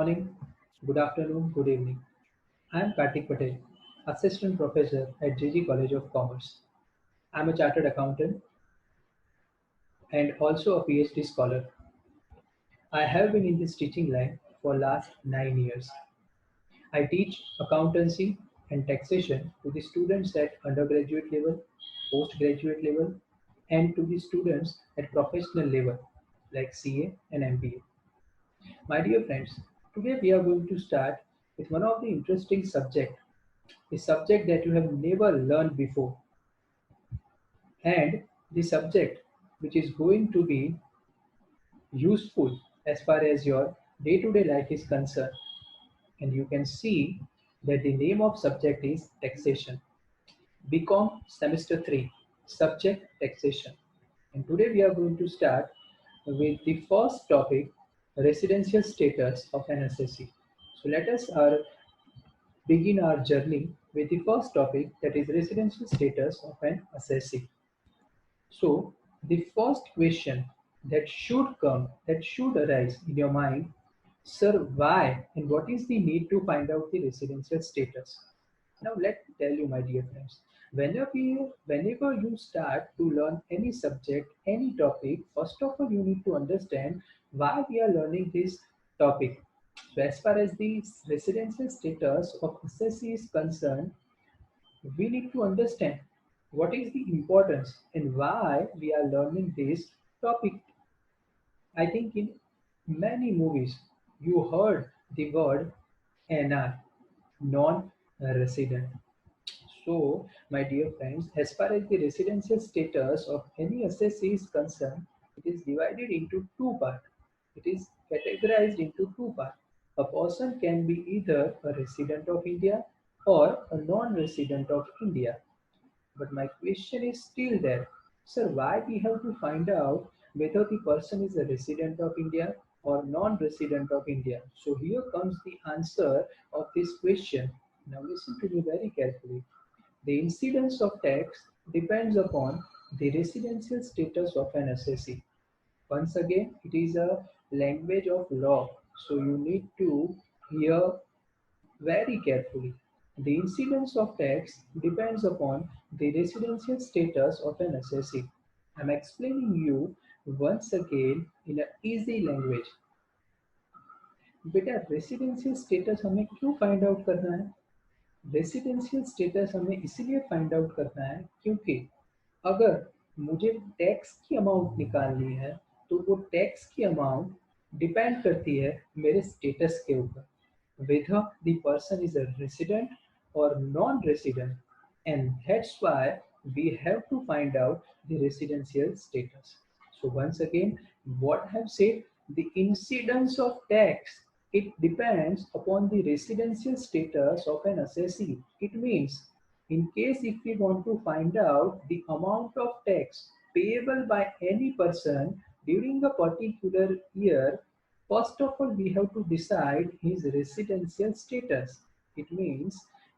morning, good afternoon, good evening. I am Kartik Patel, Assistant Professor at JG College of Commerce. I am a Chartered Accountant and also a PhD scholar. I have been in this teaching line for last 9 years. I teach accountancy and taxation to the students at undergraduate level, postgraduate level, and to the students at professional level like CA and MBA. My dear friends, today we are going to start with one of the interesting subject, a subject that you have never learned before, and the subject which is going to be useful as far as your day-to-day life is concerned. And you can see that the name of subject is taxation. BCom semester 3, subject taxation. And today we are going to start with the first topic, residential status of an assessee. So let us begin our journey with the first topic, that is residential status of an assessee. So the first question that should arise in your mind, sir, why and what is the need to find out the residential status? Now let me tell you, my dear friends, whenever you start to learn any subject, any topic, first of all you need to understand why we are learning this topic. So as far as the residential status of assessee is concerned, we need to understand what is the importance and why we are learning this topic. I think in many movies you heard the word NR, non-resident. So, my dear friends, as far as the residential status of any assessee is concerned, it is divided into two parts. It is categorized into two parts. A person can be either a resident of India or a non-resident of India. But my question is still there. Sir, why we have to find out whether the person is a resident of India or non-resident of India? So here comes the answer of this question. Now listen to me very carefully. The incidence of tax depends upon the residential status of an assessee. Once again, it is a language of law. So you need to hear very carefully. The incidence of tax depends upon the residential status of an assessee. I'm explaining you once again in an easy language. बेटा residential status हमें क्यों find out करना है? Residential status हमें इसलिए find out करना है क्योंकि अगर मुझे टैक्स की अमाउंट निकालनी है तो वो टैक्स की अमाउंट डिपेंड करती है मेरे स्टेटस के ऊपर, whether the person is a resident or non-resident, and that's why we have to find out the residential status. So once again, what I have said, the incidence of tax, it depends upon the residential status of an assessee. It means in case if we want to find out the amount of tax payable by any person during a particular year, first of all, we have to decide his residential status. It means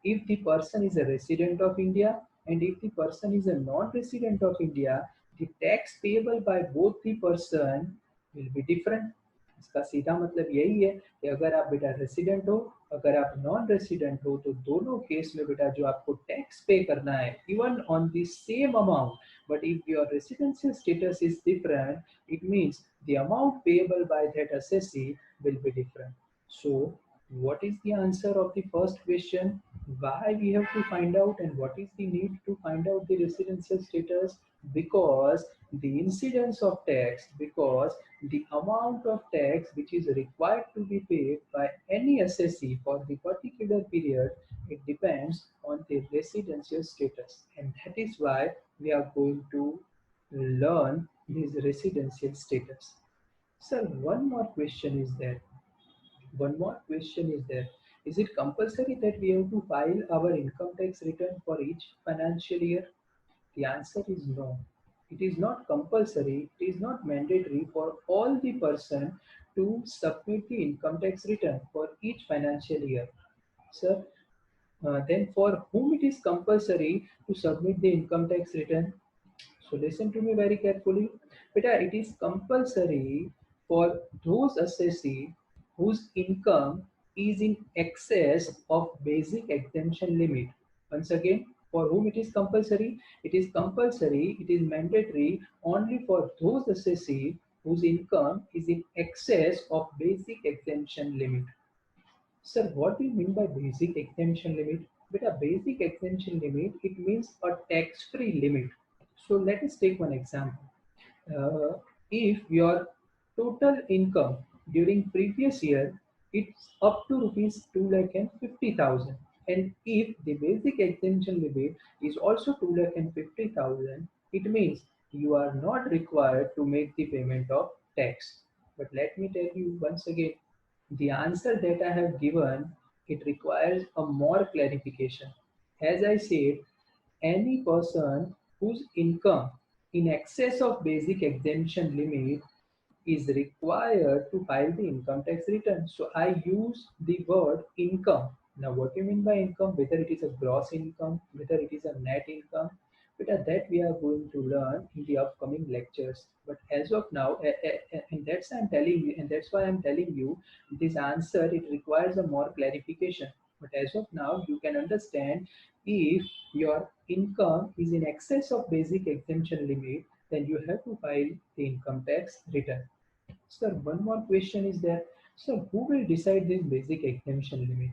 if the person is a resident of India and if the person is a non-resident of India, the tax payable by both the person will be different. इसका सीधा मतलब यही है कि अगर आप बेटा resident हो, अगर आप नॉन रेसिडेंट हो, तो दोनों केस में बेटा जो आपको टैक्स पे करना है even on the same amount, but if your residential status is different, it means the amount payable by that assessee will be different. So, what is the answer of the first question? Why we have to find out and what is the need to find out the residential status? Because the incidence of tax, because the amount of tax which is required to be paid by any assessee for the particular period, it depends on the residential status, and that is why we are going to learn his residential status. Sir, one more question is there. One more question is there. Is it compulsory that we have to file our income tax return for each financial year? The answer is no. It is not compulsory, it is not mandatory for all the person to submit the income tax return for each financial year. Sir, then for whom it is compulsory to submit the income tax return? So listen to me very carefully. Beta, it is compulsory for those assessee whose income is in excess of basic exemption limit. Once again, for whom it is compulsory? It is compulsory, it is mandatory only for those assessee whose income is in excess of basic exemption limit. Sir, what do you mean by basic exemption limit? But a basic exemption limit, it means a tax-free limit. So let us take one example. If your total income during previous year it's up to rupees 2,50,000, and if the basic exemption limit is also 2,50,000, it means you are not required to make the payment of tax. But let me tell you once again, the answer that I have given, it requires a more clarification. As I said, any person whose income in excess of basic exemption limit is required to file the income tax return. So I use the word income. Now, what do you mean by income? Whether it is a gross income, whether it is a net income, but that we are going to learn in the upcoming lectures. But as of now, and that's why I'm telling you this answer. It requires a more clarification. But as of now, you can understand if your income is in excess of basic exemption limit, then you have to file the income tax return. Sir, one more question is there. So, who will decide this basic exemption limit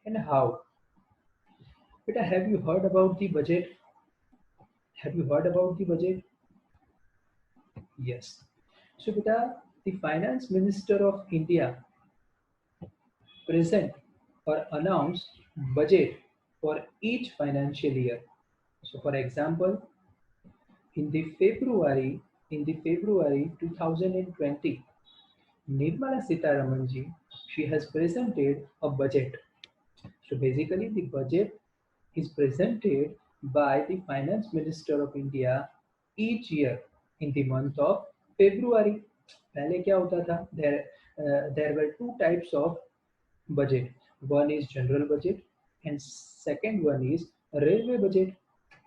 and how? Beta, have you heard about the budget? Have you heard about the budget? Yes. So, beta, the Finance Minister of India present or announce budget for each financial year. So, for example, in the February 2020, Nirmala Sitharamanji, she has presented a budget. So basically, the budget is presented by the Finance Minister of India each year in the month of February. पहले क्या होता था? There were two types of budget. One is general budget, and second one is railway budget.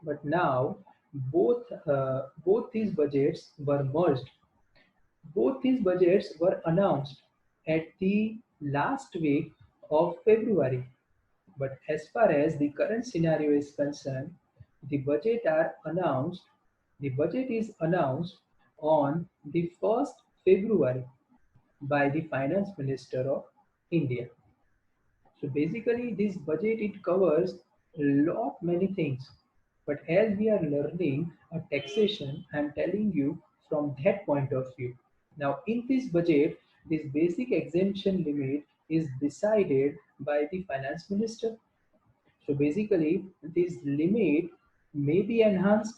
But now both these budgets were merged. Both these budgets were announced at the last week of February. But as far as the current scenario is concerned, the budget are announced. The budget is announced on the 1st February by the Finance Minister of India. So basically, this budget it covers a lot many things. But as we are learning a taxation, I am telling you from that point of view. Now, in this budget, this basic exemption limit is decided by the Finance Minister. So basically, this limit may be enhanced,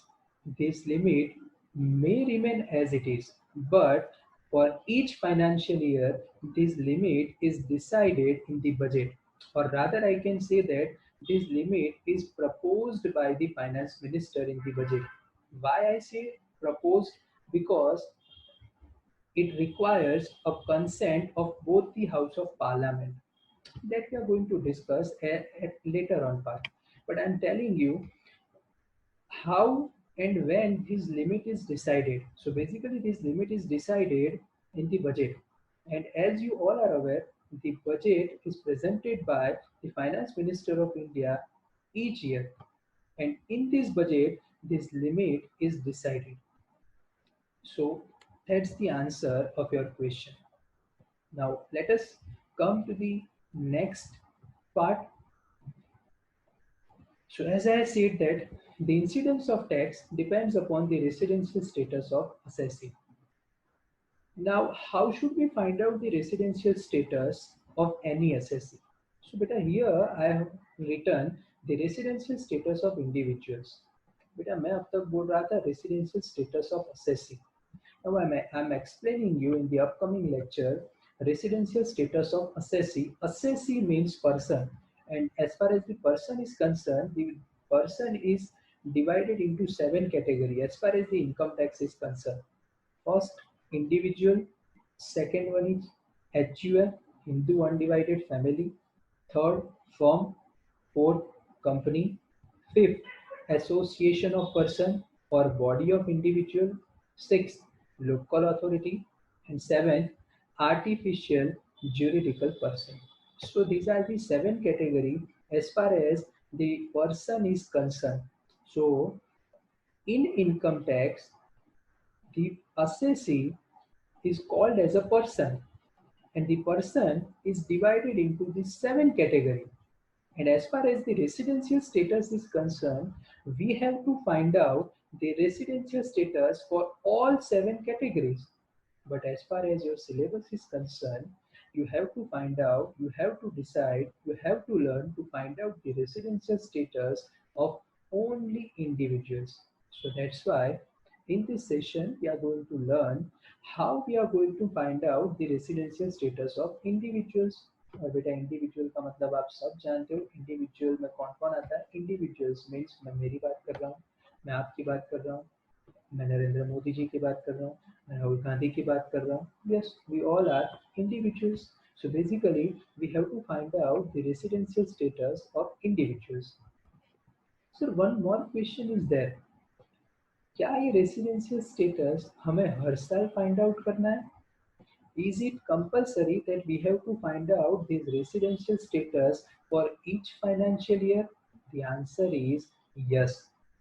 this limit may remain as it is, but for each financial year, this limit is decided in the budget, or rather, I can say that this limit is proposed by the finance minister in the budget. Why I say proposed? Because it requires a consent of both the House of Parliament that we are going to discuss at later on part. But I'm telling you how and when this limit is decided. So basically this limit is decided in the budget. And as you all are aware, the budget is presented by the Finance Minister of India each year. And in this budget, this limit is decided. So that's the answer of your question. Now let us come to the next part. So as I said that the incidence of tax depends upon the residential status of assessee. Now, how should we find out the residential status of any assessee? So beta here I have written the residential status of individuals. बेटा मैं अब तक बोल रहा था residential status of assessee. Now I'm explaining you in the upcoming lecture residential status of assessee. Assessee means person, and as far as the person is concerned, the person is divided into 7 categories as far as the income tax is concerned. First, individual. Second one is HUF, Hindu Undivided Family. Third, firm. Fourth, company. Fifth, association of person or body of individual. Sixth, local authority. And seventh, artificial juridical person. So these are the 7 categories as far as the person is concerned. So in income tax, the assessee is called as a person, and the person is divided into the 7 categories. And as far as the residential status is concerned, we have to find out the residential status for all 7 categories. But as far as your syllabus is concerned, you have to find out, you have to decide, you have to learn to find out the residential status of only individuals. So that's why in this session we are going to learn how we are going to find out the residential status of individuals. और बेटा individual का मतलब आप सब जानते हो, individual में कौन कौन आता है. इंडिविजुअल्स मीन्स मैं मेरी बात कर रहा हूँ, मैं आपकी बात कर रहा हूँ, मैं नरेंद्र मोदी जी की बात कर रहा हूँ, मैं राहुल गांधी की बात कर रहा हूँ. Yes, we all are individuals. So basically, we have to find out the residential status of individuals. So one more question is there. क्या ये रेसिडेंशियल स्टेटस हमें हर साल फाइंड आउट करना है? Is it compulsory that we have to find out this residential status for each financial year? The answer is yes.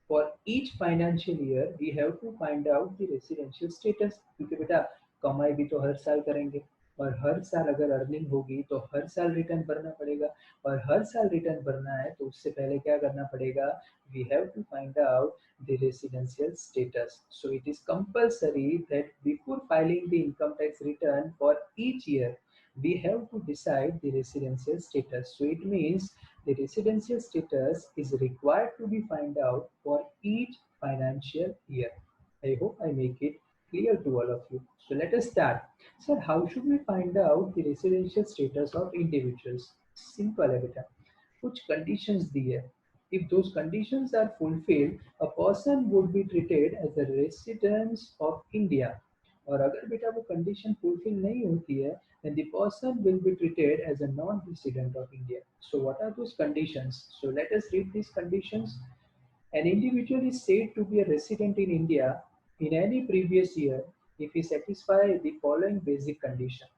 For each financial year, we have to find out the residential status. क्योंकि बेटा कमाई भी तो हर साल करेंगे, और हर साल अगर अर्निंग होगी तो हर साल रिटर्न भरना पड़ेगा, और हर साल रिटर्न भरना है तो उससे पहले क्या करना पड़ेगा? We have to find out the residential status. So it is compulsory that before filing the income tax return for each year, we have to decide the residential status. So it means the residential status is required to be find out for each financial year. I hope I make it clear to all of you. So let us start. Sir, how should we find out the residential status of individuals? Simple है बेटा. कुछ conditions दी है. If those conditions are fulfilled, a person would be treated as a resident of India. और अगर बेटा वो condition fulfill नहीं होती है, then the person will be treated as a non-resident of India. So what are those conditions? So let us read these conditions. An individual is said to be a resident in India in any previous year if he satisfies the following basic condition.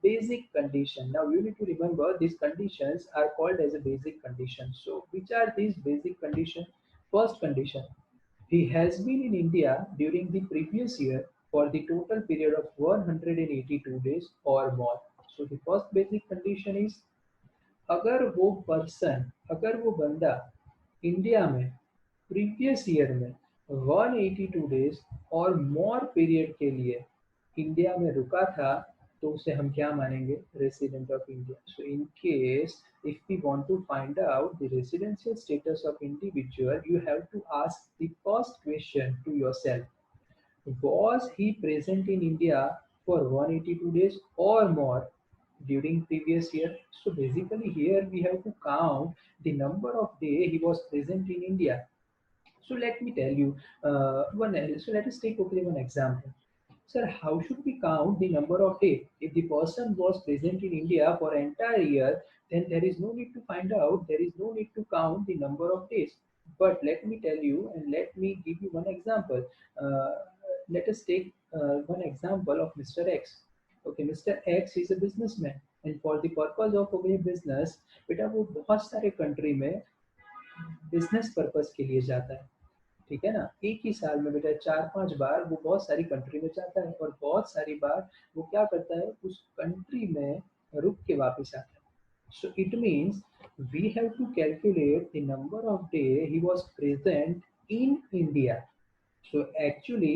Basic condition. Now you need to remember these conditions are called as a basic condition. So which are these basic conditions? First condition, he has been in India during the previous year for the total period of 182 days or more. So the first basic condition is अगर वो person, अगर वो बंदा India में previous year में 182 days और मोर period के लिए इंडिया में रुका था, तो उसे हम क्या मानेंगे? Resident of India. So in case if we want to find out the residential status of individual, you have to ask the first question to yourself: was he present in India for 182 days or more during previous year? So basically here we have to count the number of days he was present in India. So let me tell you so let us take one example. Sir, how should we count the number of days? If the person was present in India for an entire year, then there is no need to find out, there is no need to count the number of days. But let me tell you and let me give you one example. Uh, Let us take one example of Mr. X. Okay, Mr. X is a businessman, and for the purpose of a business, बेटा वो बहुत सारे country में business purpose के लिए जाता है. ठीक है ना? एक ही साल में बेटा 4-5 बार वो बहुत सारी कंट्री में जाता है, और बहुत सारी बार वो क्या करता है? उस कंट्री में रुक के वापस आता है. So it means we have to calculate the number of day he was present in India. So actually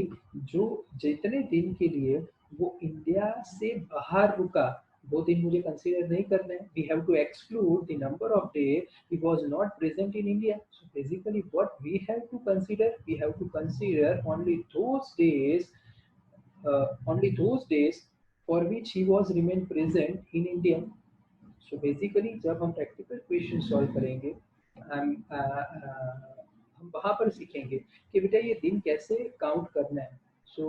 जो जितने दिन के लिए वो इंडिया से बाहर रुका, वो दिन मुझे कंसीडर नहीं करना है. We have to exclude the number of day he was not present in India. So basically what we have to consider, we have to consider only those days for which he was remain present in India. So basically जब हम practical question solve करेंगे, हम वहां पर सीखेंगे कि बेटा ये दिन कैसे काउंट करना है. So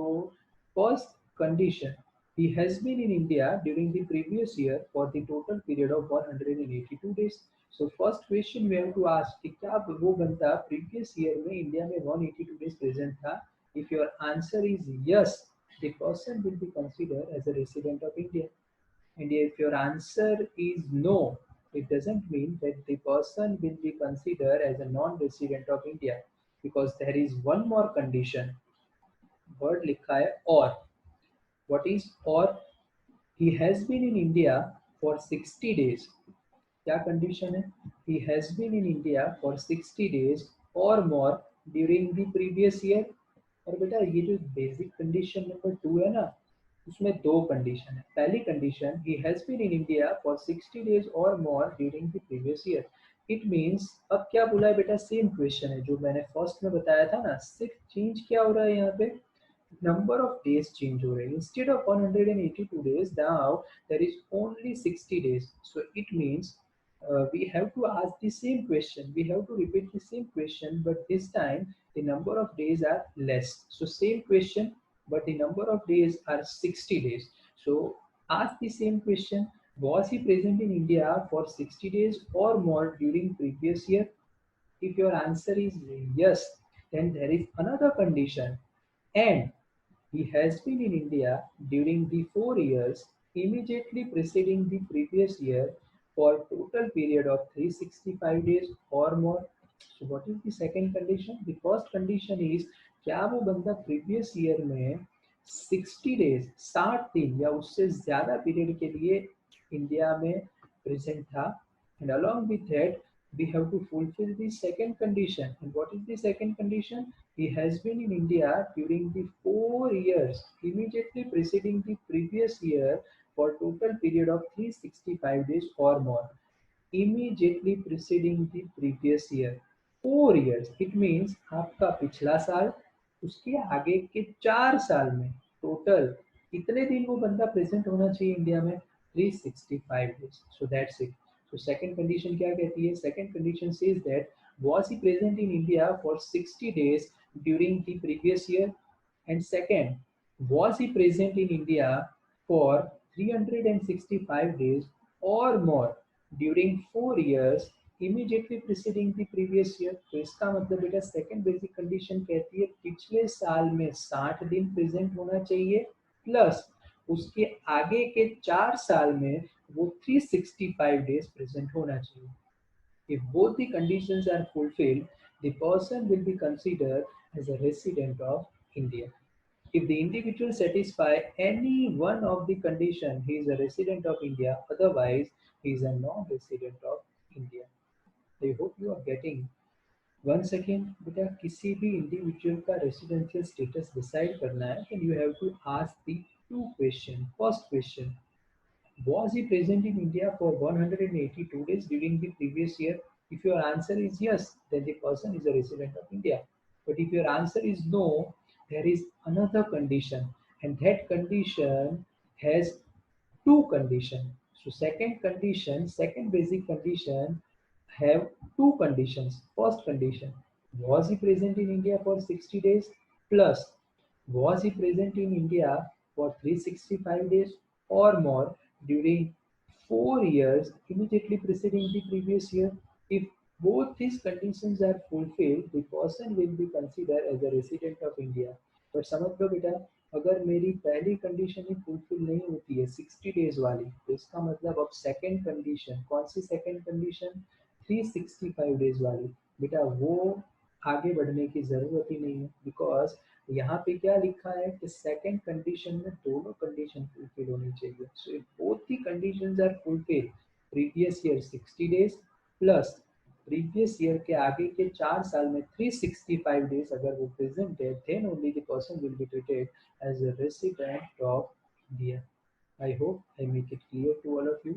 first condition, he has been in India during the previous year for the total period of 182 days. So first question we have to ask कि क्या वो बंदा previous year में इंडिया में 182 days present था? If your answer is yes, the person will be considered as a resident of India. And if your answer is no, it doesn't mean that the person will be considered as a non-resident of India, because there is one more condition. Word लिखा है और. What is or? He has been in India for 60 days. क्या condition है? He has been in India for 60 days or more during the previous year. और बेटा ये जो basic condition number 2 है ना, उसमें दो कंडीशन है. पहली condition, he has been in India for 60 days or more during the previous year. It means अब क्या बोला है बेटा, सेम क्वेश्चन है जो मैंने फर्स्ट में बताया था ना. सिर्फ चेंज क्या हो रहा है यहाँ पे, number of days change हो रहे हैं. Instead of 182 days, now there is only 60 days. So it means we have to ask the same question. We have to repeat the same question, but this time the number of days are less. So same question, but the number of days are 60 days. So ask the same question. Was he present in India for 60 days or more during previous year? If your answer is yes, then there is another condition. And he has been in India during the 4 years immediately preceding the previous year for total period of 365 days or more. So what is the second condition? The first condition is क्या वो बंदा previous year में 60 days 60 दिन या उससे ज़्यादा period के लिए इंडिया में प्रेजेंट था. And along with that we have to fulfill the second condition. And what is the second condition? He has been in India during the 4 years immediately preceding the previous year for total period of 365 days or more. Immediately preceding the previous year. 4 years. It means आपका पिछला साल, उसके आगे के 4 साल में total कितने दिन वो बंदा प्रेजेंट होना चाहिए इंडिया में? 365 days. So that's it. So second condition क्या कहती है? Second condition says that was he present in India for 60 days during the previous year? And second, was he present in India for 365 days or more during 4 years immediately preceding the previous year? तो इसका मतलब बेटा second basic condition कहती है पिछले साल में 60 दिन प्रेजेंट होना चाहिए प्लस उसके आगे के 4 साल में वो 365 डेज प्रेजेंट होना चाहिए. If both the conditions are fulfilled, the person will be considered as a resident of India. If the individual satisfy any one of the condition, he is a resident of India. Otherwise, he is a non-resident of India. I hope you are getting. Once again, बेटा किसी भी individual का residential status decide करना है, then you have to ask the two question. First question, was he present in India for 182 days during the previous year? If your answer is yes, then the person is a resident of India. But if your answer is no, there is another condition, and that condition has two conditions. So second condition, second basic condition have two conditions. First condition, was he present in India for 60 days? Plus, was he present in India for 365 days or more during 4 years immediately preceding the previous year? If both these conditions are fulfilled, the person will be considered as a resident of India. But समझ लो बेटा, अगर मेरी पहली condition ही fulfil नहीं होती है 60 days वाली, तो इसका मतलब अब सेकंड कंडीशन, कौन सी सेकंड कंडीशन? 365 डेज वाली. बेटा वो आगे बढ़ने की ज़रूरत ही नहीं है, बिकॉज यहाँ पे क्या लिखा है कि सेकंड कंडीशन में दोनों कंडीशन फुलफिल होनी चाहिए. So if both the conditions are fulfil, previous year 60 days plus previous year के आगे के 4 साल में 365 डेज अगर वो प्रेजेंट है, then only the person will be treated as a resident of India. I hope I make it clear to all of you.